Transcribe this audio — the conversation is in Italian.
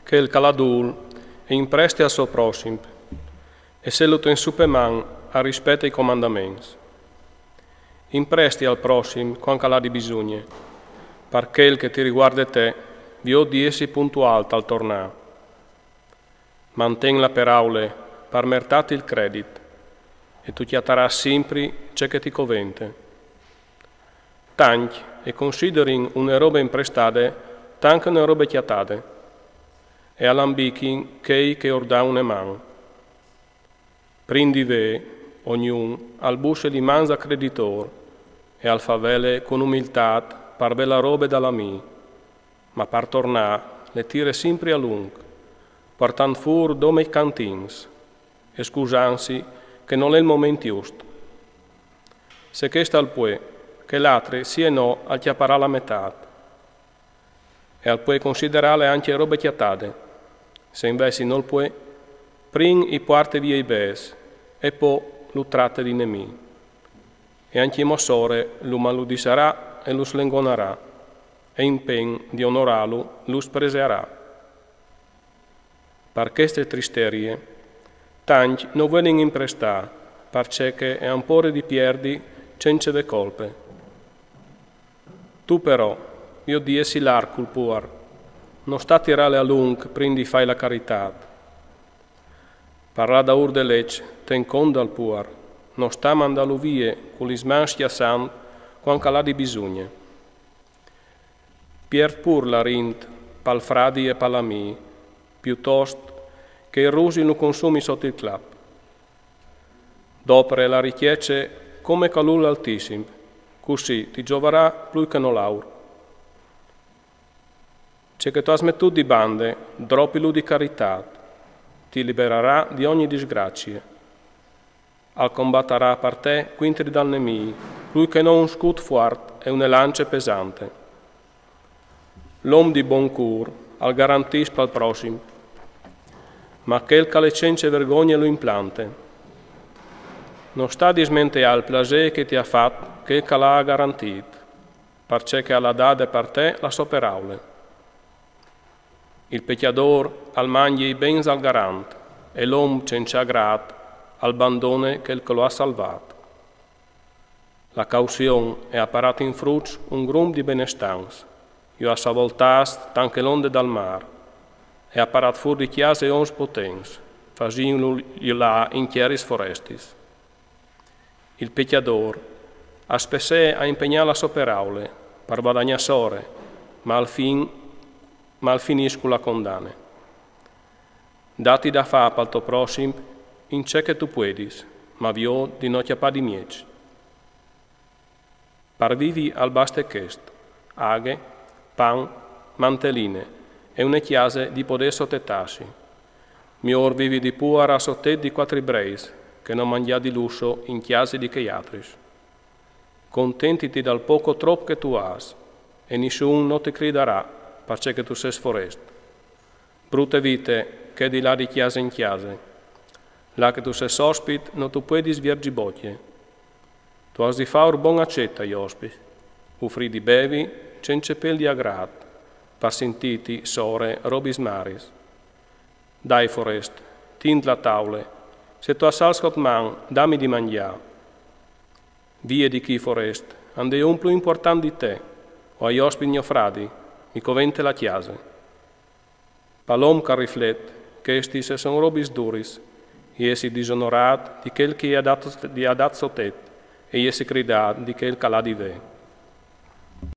che il caladul e impresti al suo prossimo, e se lo ten superman a rispetto ai comandamenti. Impresti al prossimo quando ha di bisogno, perché il che ti riguarda te, vi ho di essi puntuale al tornare. Manten la paraula, per mertati il credito, e tu chiatarà sempre ciò che ti covente. Tanti e consideri una roba imprestate, tanto una roba chiatate, e all'ambichi che ordà una man. Prindi ve, ognuno, al busse di manza creditor, e al favele con umiltà per bella roba dalla mia, ma per tornare le tire sempre a lungo, portando fuori dome i cantins, e scusansi che non è il momento giusto. Se questo al pue, che l'altro sia no al chiapparà la metà, e al pue considerare anche robe chiatate, se invece non pue, prin i porte via i bes, e poi lo tratta di nemici. E anche i mossore lo maludisarà e lo slengonarà, e in pen di onorarlo lo spreserà. Per queste tristerie, tanti non vogliono imprestare, perché è un po' di perdi senza le colpe. Tu però, io diessi l'arco il puar, non sta a tirare a lungo prima di fare la carità. Parla da ur de lecce, ten conto al puar, non sta a mandarlo via con gli smansi a san quando ha di bisogno. Pier pur la rint, pal fradi e palami, piuttosto che i rusi lo consumi sotto il clap. Dopre la richiece come calul altissimo, così ti gioverà più che non l'aur. C'è che tu has mettuto di bande, droppilo di carità, ti libererà di ogni disgrazia. Al combatterà per te quintri dal nemico, lui che non un scudo forte e una lancia pesante. L'uomo di buon cur al garantisce al prossimo, ma quel che le senza vergogna lo implante. Non sta a dismentare il piacere che ti ha fatto, che l'ha garantito, perché alla date per te la sue parole. Il peccator al mangi i bens al garante, e l'uomo senza grat al bandone che lo ha salvato. La cauzione è apparato in frutti un grum di benestanza, io ha savoltato tanche l'onde dal mar, e apparato fuori di chiase ons potens, facendo là in chiaris forestis. Il peccator a spessè a impegnare la sue parole per guadagnare, ma al finisco la condanna. Dati da fa al tuo prossimo in ciò che tu puedis, ma vio di non chiappare di mieci. Parvivi al baste chest, aghe, pan, mantelline e una chiase di poder sottetarsi. Mior vivi di puara a sottet di quattro breis, che non mangia di lusso in chiase di cheiatris. Contentiti dal poco troppo che tu has, e nessuno non ti criderà, perché tu sei sforest. Brutte vite che di là di chiesa in chiesa, là che tu sei ospite non tu puoi svergi bocche. Tu has di fare buon accetta agli ospiti, offri di bevi, senza pel di agrat, per sentiti, sore, robis maris. Dai forest, tind la tavola, se tu has salscot man, dammi di mangiare. Vie di chi forest, ande un più importante di te, o agli ospiti mio fradi, mi covente la chiesa. Palom che riflet, che esti se sono robis duris, e essi disonorat di quel che ha dato sottet, e essi cridat di quel che l'ha di ve.